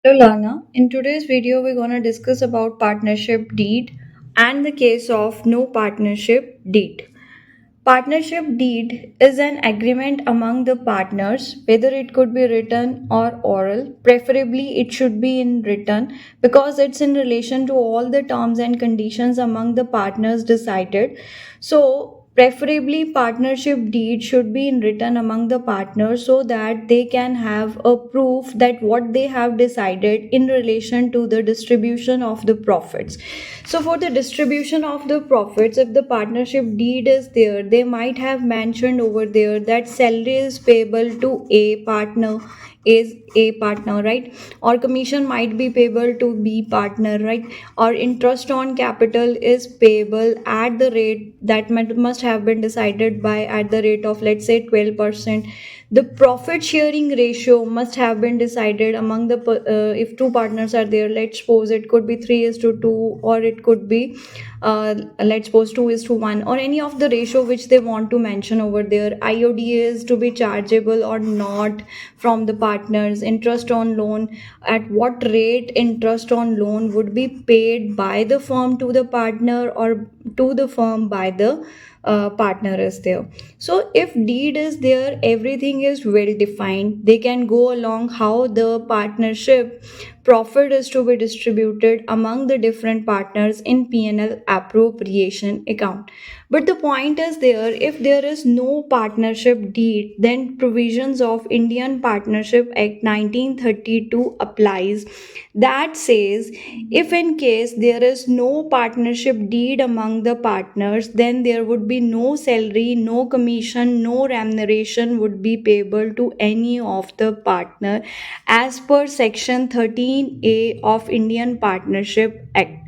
Hello Lana, in today's video we're going to discuss about partnership deed and the case of no partnership deed. Partnership deed is an agreement among the partners, whether it could be written or oral. Preferably, it should be in written because it's in relation to all the terms and conditions among the partners decided. So, preferably, partnership deed should be in written among the partners so that they can have a proof that what they have decided in relation to the distribution of the profits. So, for the distribution of the profits, if the partnership deed is there, they might have mentioned over there that salary is payable to a partner, right? Or commission might be payable to B partner, right? Or interest on capital is payable at the rate that must have been decided by at the rate of, let's say, 12%. The profit sharing ratio must have been decided among the if two partners are there. Let's suppose it could be 3 is to 2, or it could be let's suppose 2 is to 1, or any of the ratio which they want to mention over there. IOD is to be chargeable or not from the partners. Interest on loan, at what rate interest on loan would be paid by the firm to the partner or to the firm by the partner is there. So if deed is there, everything is well defined. They can go along how the partnership profit is to be distributed among the different partners in P&L appropriation account. But the point is there, if there is no partnership deed, then provisions of Indian Partnership Act 1932 applies. That says, if in case there is no partnership deed among the partners, then there would be no salary, no commission, no remuneration would be payable to any of the partner as per section 13A of Indian Partnership Act.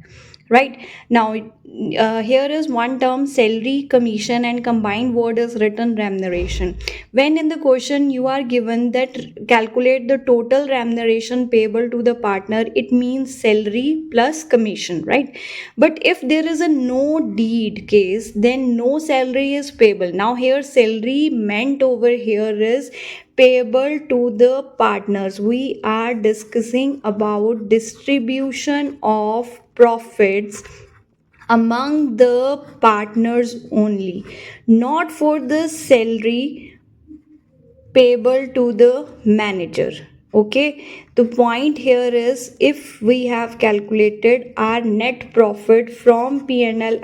Right now, here is one term: salary, commission, and combined word is written remuneration. When in the question you are given that calculate the total remuneration payable to the partner, it means salary plus commission, right? But if there is a no deed case, then no salary is payable. Now here salary meant over here is payable to the partners. We are discussing about distribution of profits among the partners only, not for the salary payable to the manager. Okay, the point here is, if we have calculated our net profit from P&L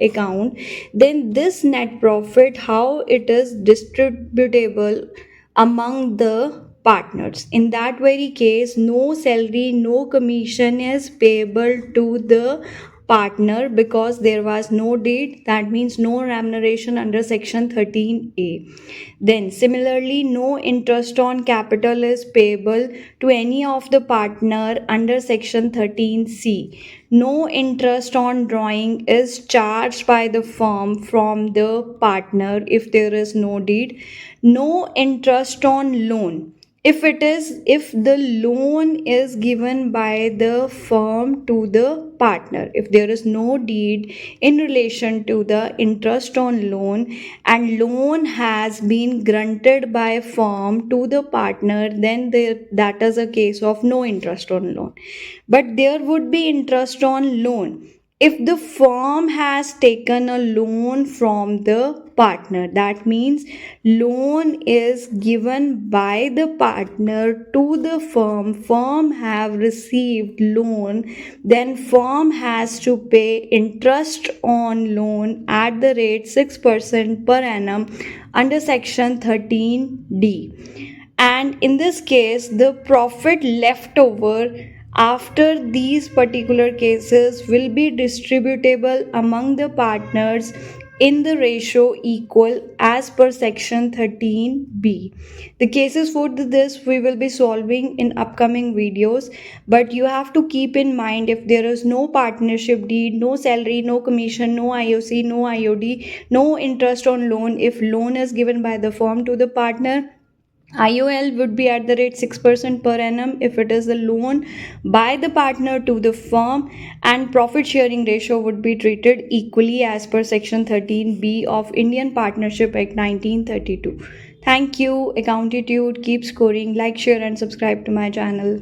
account, then this net profit, how it is distributable among the partners. In that very case, no salary, no commission is payable to the partner because there was no deed. That means no remuneration under section 13A. Then similarly, no interest on capital is payable to any of the partner under section 13C. No interest on drawing is charged by the firm from the partner if there is no deed. No interest on loan, if the loan is given by the firm to the partner, if there is no deed in relation to the interest on loan and loan has been granted by firm to the partner, then that is a case of no interest on loan. But there would be interest on loan if the firm has taken a loan from the partner. That means loan is given by the partner to the firm have received loan, then firm has to pay interest on loan at the rate 6% per annum under section 13D. And in this case, the profit left over after these particular cases will be distributable among the partners in the ratio equal as per section 13B. The cases for this we will be solving in upcoming videos, but you have to keep in mind, if there is no partnership deed, no salary, no commission, no IOC, no IOD, no interest on loan, if loan is given by the firm to the partner, IOL would be at the rate 6% per annum if it is a loan by the partner to the firm, and profit sharing ratio would be treated equally as per section 13B of Indian Partnership Act 1932. Thank you, Accountitude. Keep scoring. Like, share, and subscribe to my channel.